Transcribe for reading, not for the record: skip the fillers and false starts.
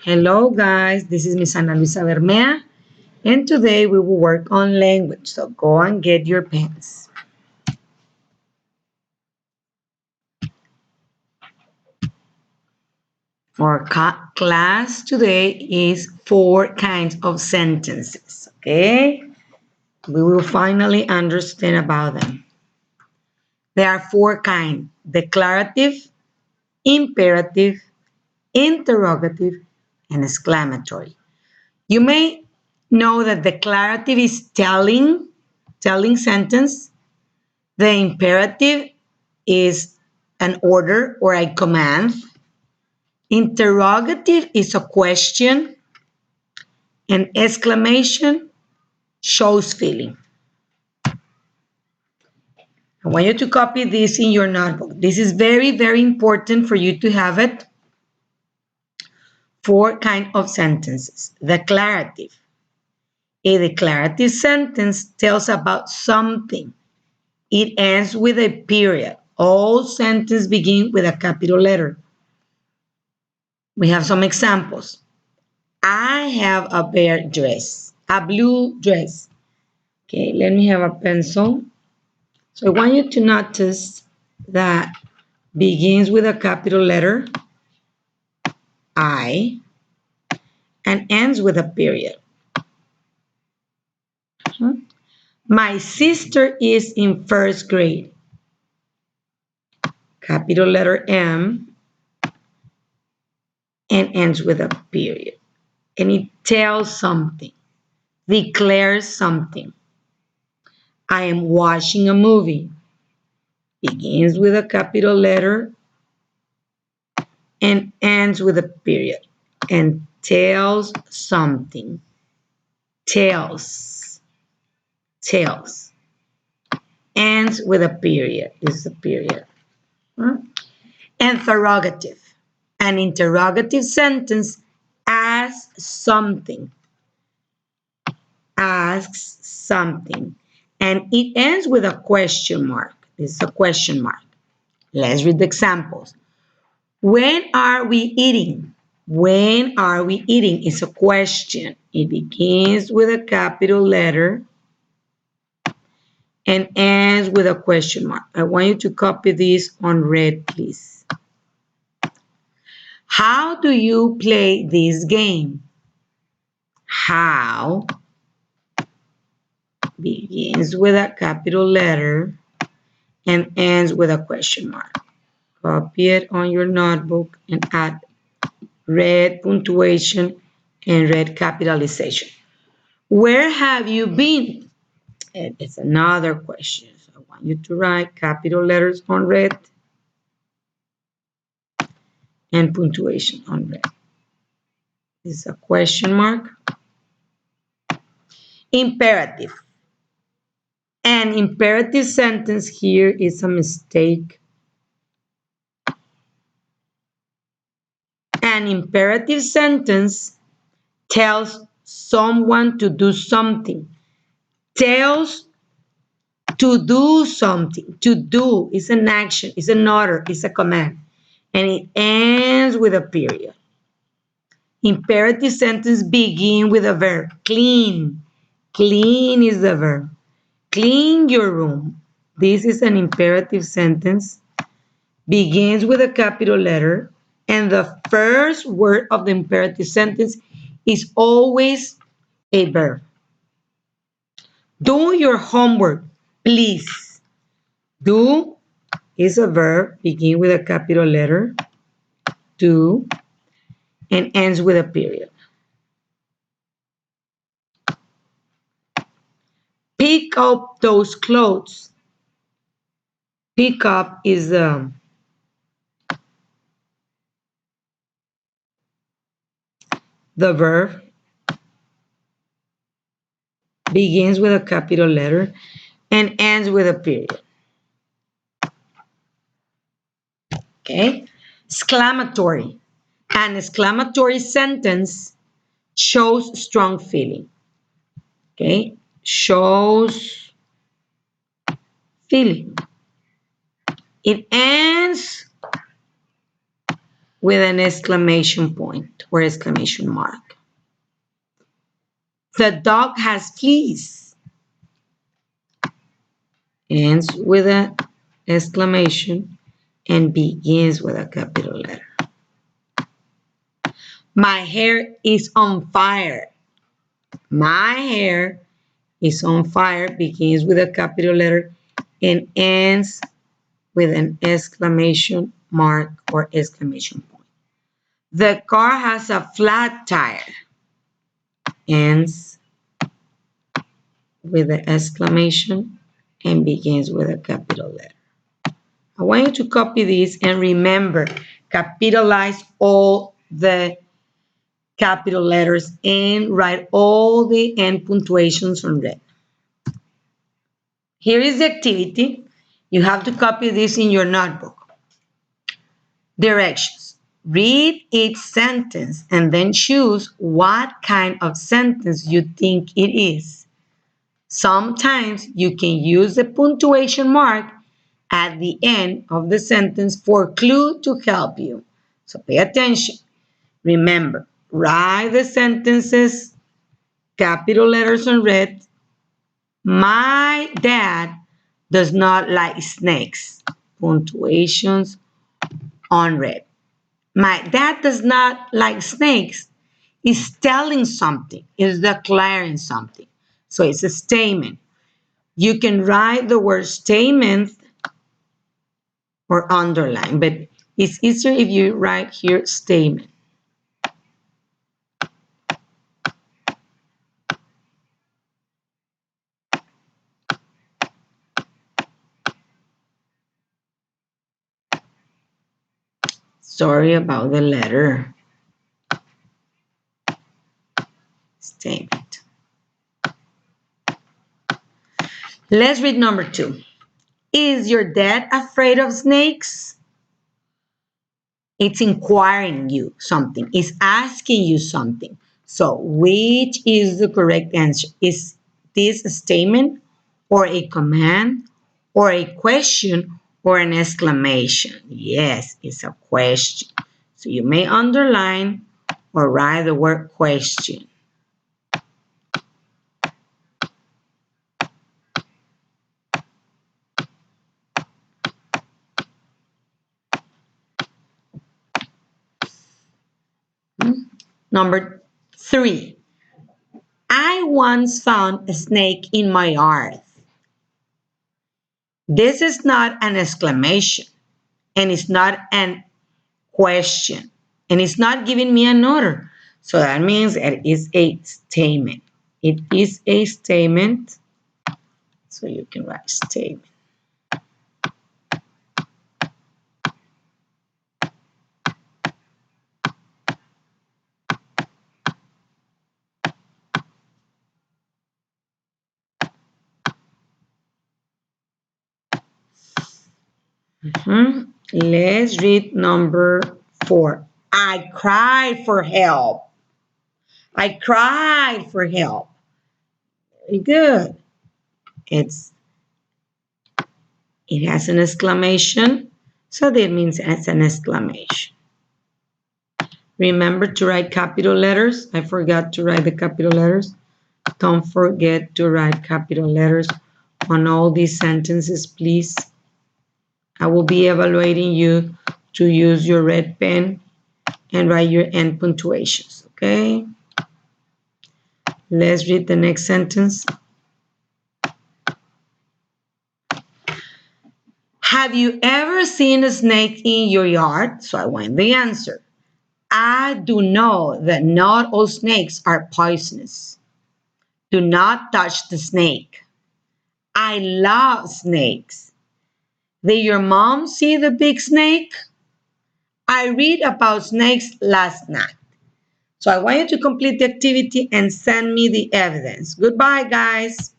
Hello guys, this is Miss Ana Luisa Bermea and today we will work on language. So go and get your pens. Our class today is 4 kinds of sentences, okay? We will finally understand about them. There are 4 kinds: declarative, imperative, interrogative, and exclamatory. You may know that declarative is telling sentence. The imperative is an order or a command. Interrogative is a question. And exclamation shows feeling. I want you to copy this in your notebook. This is very, very important for you to have it. 4 kinds of sentences. Declarative. A declarative sentence tells about something. It ends with a period. All sentences begin with a capital letter. We have some examples. I have a bear dress, a blue dress. Okay, let me have a pencil. So I want you to notice that begins with a capital letter, I, and ends with a period. My sister is in first grade. Capital letter M and ends with a period. And it tells something, declares something. I am watching a movie. Begins with a capital letter and ends with a period. And tells something. Tells. Ends with a period. This is a period. Interrogative. An interrogative sentence asks something. Asks something. And it ends with a question mark. This is a question mark. Let's read the examples. When are we eating? When are we eating? It's a question. It begins with a capital letter and ends with a question mark. I want you to copy this on red, please. How do you play this game? How begins with a capital letter and ends with a question mark. Copy it on your notebook and add red punctuation and red capitalization. Where have you been? It's another question. So I want you to write capital letters on red and punctuation on red. This is a question mark. Imperative. An imperative sentence here is a mistake. An imperative sentence tells someone to do something. Tells to do something. To do is an action, is an order, is a command. And it ends with a period. Imperative sentence begin with a verb. Clean. Clean is the verb. Clean your room. This is an imperative sentence. Begins with a capital letter. And the first word of the imperative sentence is always a verb. Do your homework, please. Do is a verb. Begin with a capital letter. Do. And ends with a period. Pick up those clothes. Pick up is the verb. Begins with a capital letter and ends with a period. Okay? Exclamatory. An exclamatory sentence shows strong feeling. Okay? Shows feeling. It ends with an exclamation point or exclamation mark. The dog has fleas. Ends with an exclamation and begins with a capital letter. My hair is on fire. My hair is on fire begins with a capital letter and ends with an exclamation mark or exclamation point. The car has a flat tire. Ends with an exclamation and begins with a capital letter. I want you to copy this and remember, capitalize all the capital letters and write all the end punctuations on red. Here is the activity. You have to copy this in your notebook. Directions. Read each sentence and then choose what kind of sentence you think it is. Sometimes you can use the punctuation mark at the end of the sentence for clue to help you. So pay attention. Remember, write the sentences, capital letters on red. My dad does not like snakes. Punctuations on red. My dad does not like snakes. Is telling something, is declaring something. So it's a statement. You can write the word statement or underline, but it's easier if you write here statement. Sorry about the letter. Statement. Let's read number 2. Is your dad afraid of snakes? It's inquiring you something. It's asking you something. So which is the correct answer? Is this a statement or a command or a question or an exclamation? Yes, it's a question. So you may underline or write the word question. Number 3. I once found a snake in my yard. This is not an exclamation and it's not an question and it's not giving me an order. So that means it is a statement. It is a statement. So you can write statement. Let's read number 4. I cried for help. I cried for help. Very good. It has an exclamation, so that means it's an exclamation. Remember to write capital letters. I forgot to write the capital letters. Don't forget to write capital letters on all these sentences, please. I will be evaluating you to use your red pen and write your end punctuations, okay? Let's read the next sentence. Have you ever seen a snake in your yard? So I want the answer. I do know that not all snakes are poisonous. Do not touch the snake. I love snakes. Did your mom see the big snake? I read about snakes last night. So I want you to complete the activity and send me the evidence. Goodbye, guys.